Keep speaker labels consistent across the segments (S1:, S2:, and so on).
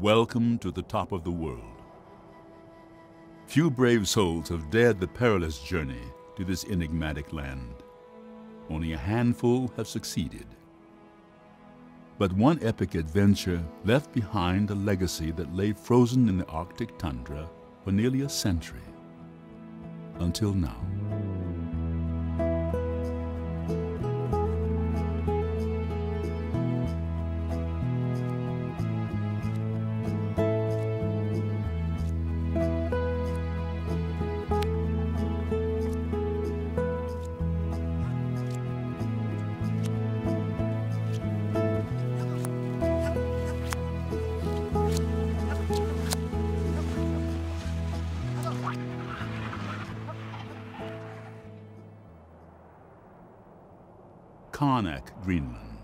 S1: Welcome to the top of the world. Few brave souls have dared the perilous journey to this enigmatic land. Only a handful have succeeded. But one epic adventure left behind a legacy that lay frozen in the Arctic tundra for nearly a century, until now. Qaanaaq, Greenland,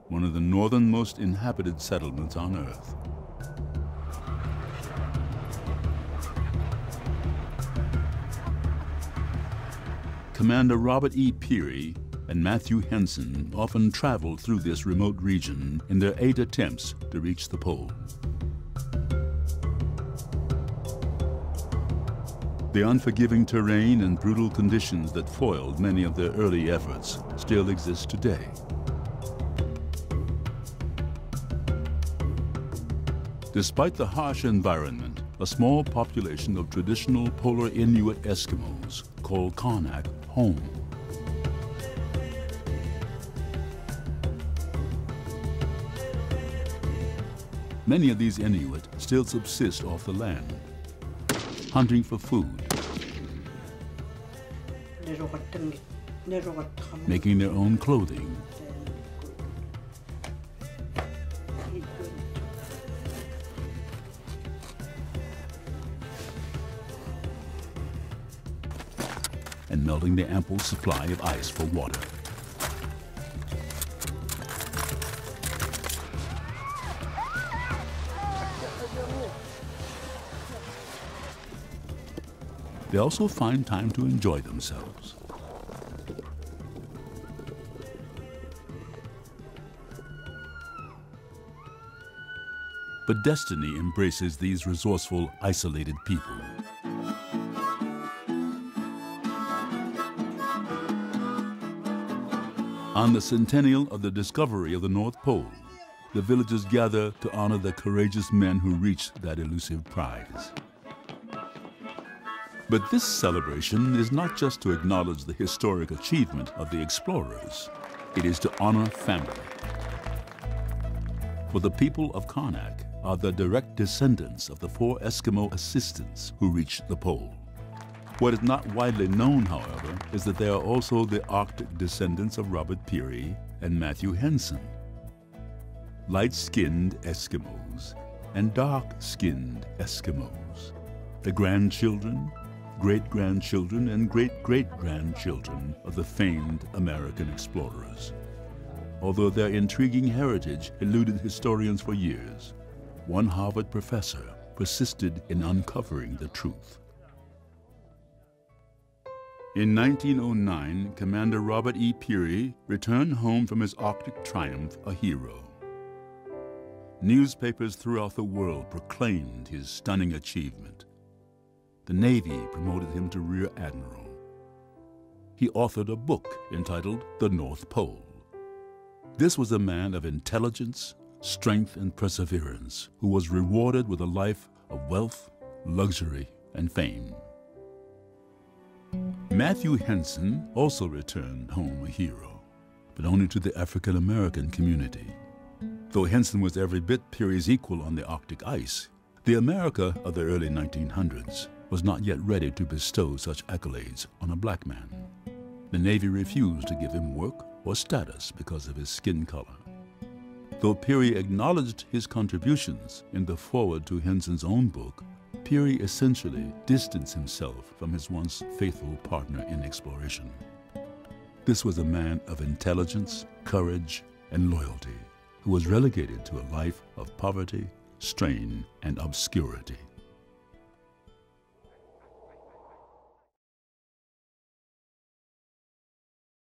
S1: one of the northernmost inhabited settlements on Earth. Commander Robert E. Peary and Matthew Henson often traveled through this remote region in their 8 attempts to reach the pole. The unforgiving terrain and brutal conditions that foiled many of their early efforts still exist today. Despite the harsh environment, a small population of traditional polar Inuit Eskimos call Qaanaaq home. Many of these Inuit still subsist off the land, hunting for food, making their own clothing, and melting the ample supply of ice for water. They also find time to enjoy themselves. But destiny embraces these resourceful, isolated people. On the centennial of the discovery of the North Pole, the villagers gather to honor the courageous men who reached that elusive prize. But this celebration is not just to acknowledge the historic achievement of the explorers. It is to honor family. For the people of Qaanaaq are the direct descendants of the 4 Eskimo assistants who reached the pole. What is not widely known, however, is that they are also the Arctic descendants of Robert Peary and Matthew Henson. Light-skinned Eskimos and dark-skinned Eskimos, the grandchildren, great-grandchildren, and great-great-grandchildren of the famed American explorers. Although their intriguing heritage eluded historians for years, one Harvard professor persisted in uncovering the truth. In 1909, Commander Robert E. Peary returned home from his Arctic triumph a hero. Newspapers throughout the world proclaimed his stunning achievement. The Navy promoted him to Rear Admiral. He authored a book entitled The North Pole. This was a man of intelligence, strength, and perseverance who was rewarded with a life of wealth, luxury, and fame. Matthew Henson also returned home a hero, but only to the African American community. Though Henson was every bit Peary's equal on the Arctic ice, the America of the early 1900s was not yet ready to bestow such accolades on a black man. The Navy refused to give him work or status because of his skin color. Though Peary acknowledged his contributions in the foreword to Henson's own book, Peary essentially distanced himself from his once faithful partner in exploration. This was a man of intelligence, courage, and loyalty, who was relegated to a life of poverty, strain, and obscurity.